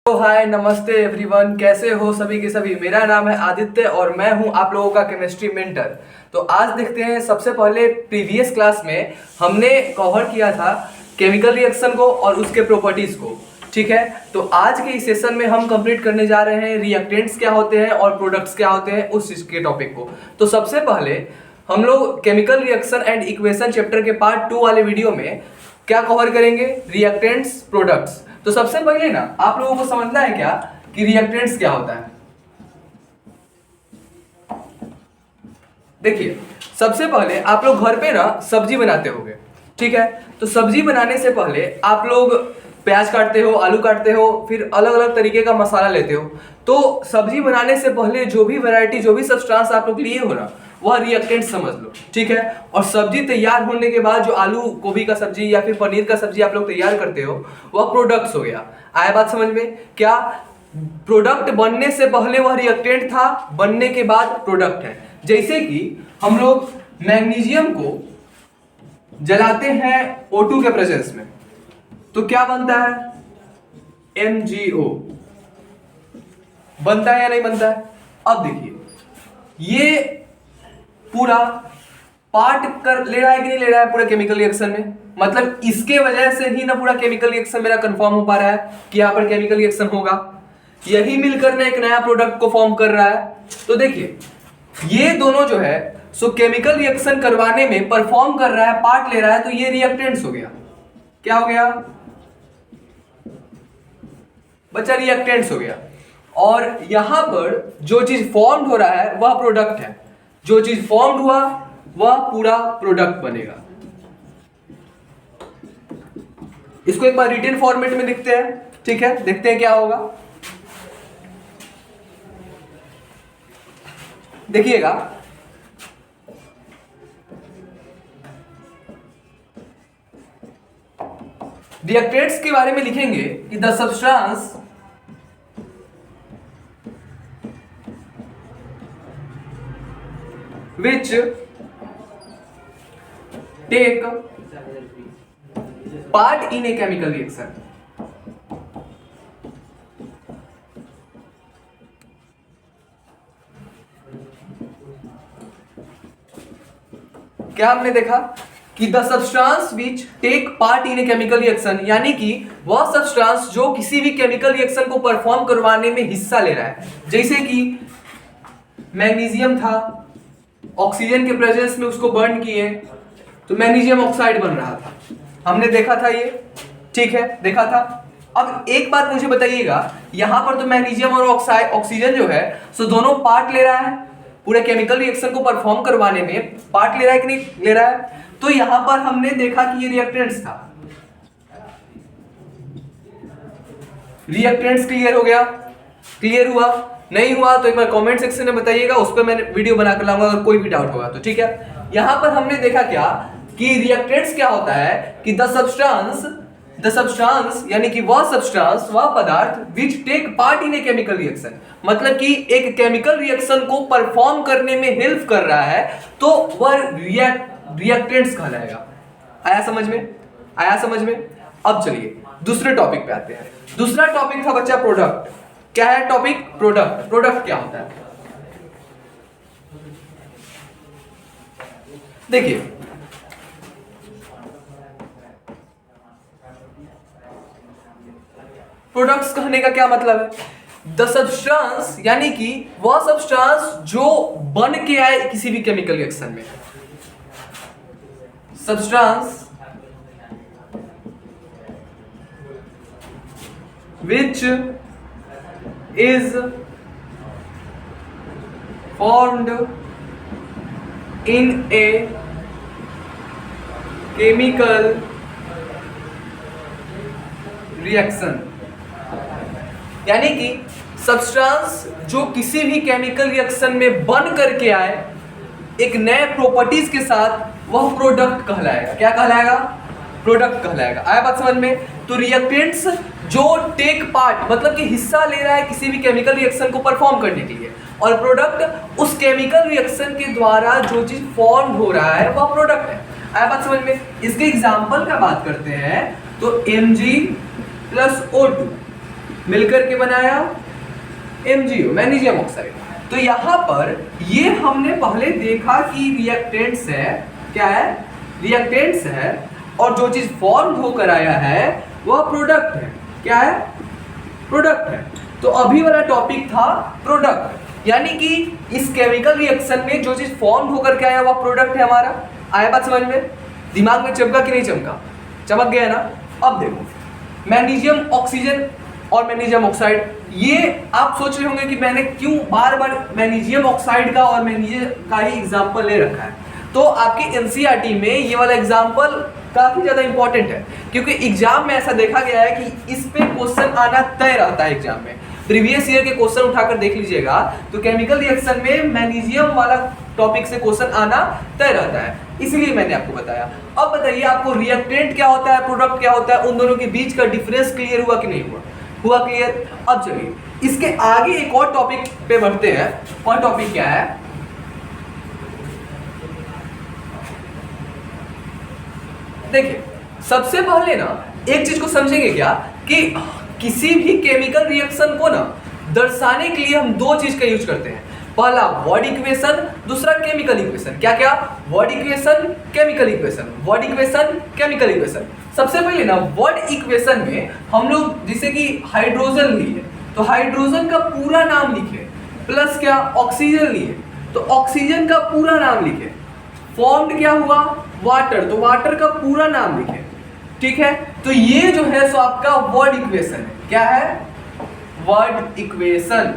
तो हाय नमस्ते एवरीवन, कैसे हो सभी के सभी। मेरा नाम है आदित्य और मैं हूं आप लोगों का केमिस्ट्री मेंटर। तो आज देखते हैं, सबसे पहले प्रीवियस क्लास में हमने कवर किया था केमिकल रिएक्शन को और उसके प्रॉपर्टीज को। ठीक है, तो आज के इस सेशन में हम कंप्लीट करने जा रहे हैं रिएक्टेंट्स क्या होते हैं और प्रोडक्ट्स क्या होते हैं, उस चीज के टॉपिक को। तो सबसे पहले हम लोग chemical reaction and equation chapter के पार्ट 2 वाले वीडियो में क्या कवर करेंगे, रिएक्टेंट्स, प्रोडक्ट्स। तो सबसे पहले ना आप लोगों को समझना है क्या कि रिएक्टेंट्स क्या होता है। देखिए, सबसे पहले आप लोग घर पे ना सब्जी बनाते होंगे। ठीक है, तो सब्जी बनाने से पहले आप लोग प्याज काटते हो, आलू काटते हो, फिर अलग अलग तरीके का मसाला लेते हो। तो सब्जी बनाने से पहले जो भी वैरायटी, जो भी सब्सटेंस आप लोग लिए हो ना, वह रिएक्टेंट समझ लो। ठीक है, और सब्जी तैयार होने के बाद जो आलू गोभी का सब्जी या फिर पनीर का सब्जी आप लोग तैयार करते हो, वह प्रोडक्ट्स हो गया। आया बात समझ में? क्या प्रोडक्ट बनने से पहले वह रिएक्टेंट था, बनने के बाद प्रोडक्ट है। जैसे कि हम लोग मैग्नीशियम को जलाते हैं O2 के प्रेजेंस में, तो क्या बनता है? MgO बनता है या नहीं बनता है? अब देखिए, ये पूरा पार्ट कर ले रहा है कि नहीं ले रहा है पूरा केमिकल रिएक्शन में। मतलब इसके वजह से ही ना पूरा केमिकल रिएक्शन मेरा कंफर्म हो पा रहा है कि यहां पर केमिकल रिएक्शन होगा। यही मिलकर ना एक नया प्रोडक्ट को फॉर्म कर रहा है। तो देखिए, ये दोनों जो है सो केमिकल रिएक्शन करवाने में परफॉर्म कर रहा है, पार्ट ले रहा है, तो ये रिएक्टेंट्स हो गया। क्या हो गया बच्चा? रिएक्टेंट्स हो गया। और यहां पर जो चीज फॉर्म्ड हो रहा है वह प्रोडक्ट है। जो चीज फॉर्म्ड हुआ वह पूरा प्रोडक्ट बनेगा। इसको एक बार रिटन फॉर्मेट में लिखते हैं। ठीक है, देखते हैं क्या होगा। देखिएगा, रिएक्टेंट्स के बारे में लिखेंगे कि the substance which take part in a chemical reaction। क्या हमने देखा कि the substance which take part in a chemical reaction, यानी कि वह सब्सटेंस जो किसी भी केमिकल रिएक्शन को परफॉर्म करवाने में हिस्सा ले रहा है। जैसे कि मैग्नीशियम था, ऑक्सीजन के प्रेजेंस में उसको बर्न किए तो मैग्नीशियम ऑक्साइड बन रहा था। हमने देखा था ये। ठीक है, देखा था। अब एक बात मुझे बताइएगा, यहां पर तो मैग्नीशियम और ऑक्सीजन जो है सो दोनों पार्ट ले रहा है, पूरे केमिकल रिएक्शन को परफॉर्म करवाने में पार्ट ले रहा है कि नहीं ले रहा है। तो यहां पर हमने देखा कि ये रिएक्टेंट्स था। रिएक्टेंट्स क्लियर हो गया? क्लियर हुआ? नहीं हुआ तो एक बार कमेंट सेक्शन में बताइएगा, उस पर मैं वीडियो बनाकर लाऊंगा अगर कोई भी डाउट होगा तो। ठीक है, यहां पर हमने देखा क्या कि रिएक्टेंट्स क्या होता है कि द सब्सटेंस यानी कि वह सब्सटेंस, वह पदार्थ which take part in a chemical reaction, मतलब कि एक केमिकल रिएक्शन को परफॉर्म करने में हेल्प कर रहा है, तो वह रिएक्टेंट्स कहलाएगा। आया समझ में? आया समझ में? अब चलिए दूसरे टॉपिक पे आते हैं। दूसरा टॉपिक था बच्चा प्रोडक्ट। क्या है टॉपिक? प्रोडक्ट। प्रोडक्ट क्या होता है? देखिए, प्रोडक्ट्स कहने का क्या मतलब है? द सब्सटेंस यानी कि वह सब्सटेंस जो बन के आए किसी भी केमिकल रिएक्शन में। Substance which is formed in a chemical reaction, यानी कि सब्सटेंस जो किसी भी केमिकल रिएक्शन में बन करके आए एक नए प्रॉपर्टीज के साथ, वह प्रोडक्ट कहलाएगा। क्या कहलाएगा? प्रोडक्ट कहलाएगा। आया बात समझ में? तो रिएक्टेंट्स जो टेक पार्ट मतलब कि हिस्सा ले रहा है किसी भी केमिकल रिएक्शन को परफॉर्म करने के लिए, और प्रोडक्ट उस केमिकल रिएक्शन के द्वारा जो चीज फॉर्म हो रहा है वह प्रोडक्ट है। आया बात समझ में? इसके एग्जाम्पल का बात करते हैं तो Mg+O2 मिलकर के बनाया MgO, मैग्नीशियम ऑक्साइड। तो यहाँ पर ये हमने पहले देखा कि रिएक्टेंट्स है, क्या है, रिएक्टेंट्स है, और जो चीज फॉर्म होकर आया है वह प्रोडक्ट है, क्या है, प्रोडक्ट है। तो अभी वाला टॉपिक था प्रोडक्ट, यानी कि इस केमिकल रिएक्शन में जो चीज फॉर्म होकर के आया वह प्रोडक्ट है हमारा। आया बात समझ में? दिमाग में चमका कि नहीं चमका? चमक गया ना? अब देखो, मैग्नीशियम ऑक्सीजन और मैग्नीशियम ऑक्साइड, ये आप सोच रहे होंगे कि मैंने क्यों बार बार मैग्नीशियम ऑक्साइड का और मैग्नीशियम का ही एग्जांपल ले रखा है। तो आपके एनसीईआरटी में ये वाला एग्जांपल काफी ज्यादा इंपॉर्टेंट है, क्योंकि एग्जाम में ऐसा देखा गया है कि इस पे क्वेश्चन आना तय रहता है एग्जाम में। प्रीवियस ईयर के क्वेश्चन उठाकर देख लीजिएगा तो केमिकल रिएक्शन में मैग्नीशियम वाला टॉपिक से क्वेश्चन आना तय रहता है, इसलिए मैंने आपको बताया। अब बताइए आपको रिएक्टेंट क्या होता है, प्रोडक्ट क्या होता है, उन दोनों के बीच का डिफरेंस क्लियर हुआ कि नहीं हुआ? हुआ क्लियर? अब चलिए इसके आगे एक और टॉपिक पे बढ़ते हैं। और टॉपिक क्या है? देखिए, सबसे पहले ना एक चीज को समझेंगे क्या कि किसी भी केमिकल रिएक्शन को ना दर्शाने के लिए हम दो चीज का यूज करते हैं। पहला वर्ड इक्वेशन, दूसरा केमिकल इक्वेशन। क्या क्या? Word equation, chemical equation, word equation, chemical equation. सबसे पहले ना वर्ड इक्वेशन में हम लोग जैसे कि हाइड्रोजन लिए तो हाइड्रोजन का पूरा नाम लिखे, प्लस क्या, ऑक्सीजन लिए तो ऑक्सीजन का पूरा नाम लिखे। फॉर्म्ड क्या हुआ? वाटर, तो वाटर का पूरा नाम लिखे। ठीक है, तो ये जो है सो आपका वर्ड इक्वेशन है। क्या है? Word equation.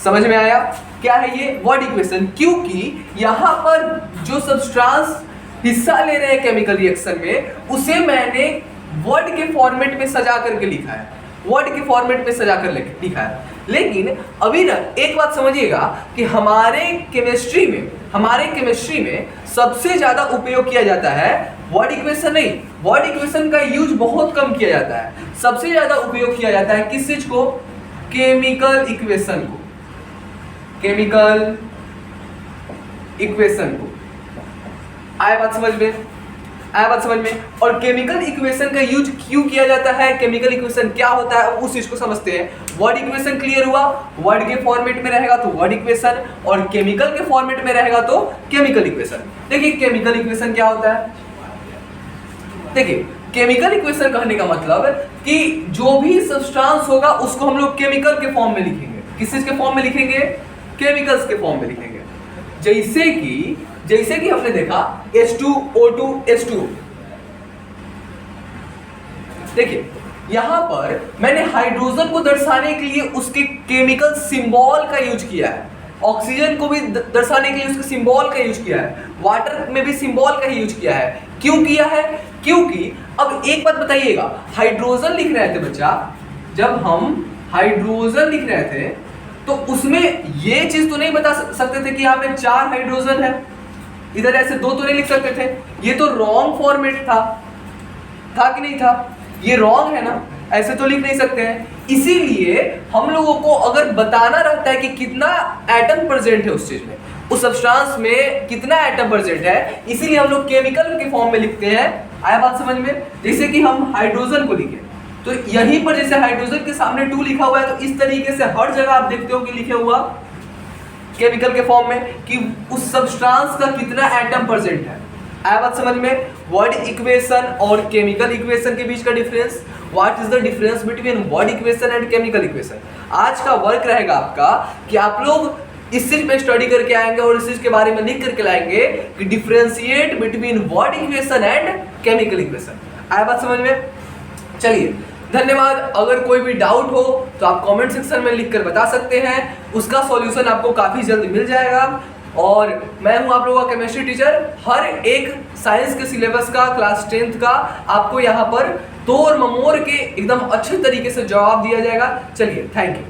समझ में आया? क्या है ये वर्ड इक्वेशन? क्योंकि यहां पर जो सब्सटेंस हिस्सा ले रहे हैं केमिकल रिएक्शन में, उसे मैंने वर्ड के फॉर्मेट में सजा करके लिखा है, वर्ड के फॉर्मेट में सजा कर लिखा है। लेकिन अभी ना एक बात समझिएगा कि हमारे केमिस्ट्री में सबसे ज्यादा उपयोग किया जाता है वर्ड इक्वेशन नहीं, वर्ड इक्वेशन का यूज बहुत कम किया जाता है। सबसे ज्यादा उपयोग किया जाता है किस चीज को? केमिकल इक्वेशन को, केमिकल इक्वेशन को। आया बात समझ में? आया बात समझ में? और केमिकल इक्वेशन का यूज क्यों किया जाता है, केमिकल इक्वेशन क्या होता है, उस चीज को समझते हैं। वर्ड इक्वेशन क्लियर हुआ, वर्ड के फॉर्मेट में रहेगा तो वर्ड इक्वेशन, और केमिकल के फॉर्मेट में रहेगा तो केमिकल इक्वेशन। देखिए केमिकल इक्वेशन क्या होता है? देखिए केमिकल इक्वेशन कहने का मतलब कि जो भी सब्सटेंस होगा उसको हम लोग केमिकल के फॉर्म में लिखेंगे। किस चीज के फॉर्म में लिखेंगे? केमिकल्स के फॉर्म में लिखेंगे। जैसे कि हमने देखा H2O2 H2O। देखिए यहां पर मैंने हाइड्रोजन को दर्शाने के लिए उसके केमिकल सिंबल का यूज किया है, ऑक्सीजन को भी दर्शाने के लिए उसके सिंबल का यूज किया है, वाटर में भी सिंबल का ही यूज किया है। क्यों किया है? क्योंकि अब एक बात बताइएगा, हाइड्रोजन लिख रहे थे बच्चा, जब हम हाइड्रोजन लिख रहे थे तो उसमें ये चीज तो नहीं बता सकते थे कि यहाँ पे 4 हाइड्रोजन है, इधर ऐसे 2 तो नहीं लिख सकते थे। ये तो रॉन्ग फॉर्मेट था कि नहीं था? ये रॉन्ग है ना, ऐसे तो लिख नहीं सकते हैं। इसीलिए हम लोगों को अगर बताना रहता है कि कितना एटम प्रेजेंट है उस चीज में, उस सब्सटेंस में कितना एटम प्रेजेंट है, इसीलिए हम लोग केमिकल के फॉर्म में लिखते हैं। आया बात समझ में? जैसे कि हम हाइड्रोजन को लिखे तो यहीं पर जैसे हाइड्रोजन के सामने 2 लिखा हुआ है, तो इस तरीके से हर जगह आप देखते हो कि लिखे हुआ केमिकल के फॉर्म में कि उस सब्सटेंस का कितना एटम प्रेजेंट है। आया बात समझ में? वर्ड इक्वेशन और केमिकल इक्वेशन के बीच का difference, what is the difference between word equation and chemical equation. आज का वर्क रहेगा आपका कि आप लोग इस चीज पे स्टडी करके आएंगे और इस चीज के बारे में लिख करके लाएंगे कि differentiate between word equation and chemical equation. आया बात समझ में? चलिए धन्यवाद। अगर कोई भी डाउट हो तो आप कमेंट सेक्शन में लिखकर बता सकते हैं, उसका सॉल्यूशन आपको काफी जल्द मिल जाएगा। और मैं हूं आप लोगों का केमिस्ट्री टीचर। हर एक साइंस के सिलेबस का, क्लास 10th का आपको यहाँ पर तोड़ ममोड़ के एकदम अच्छे तरीके से जवाब दिया जाएगा। चलिए थैंक यू।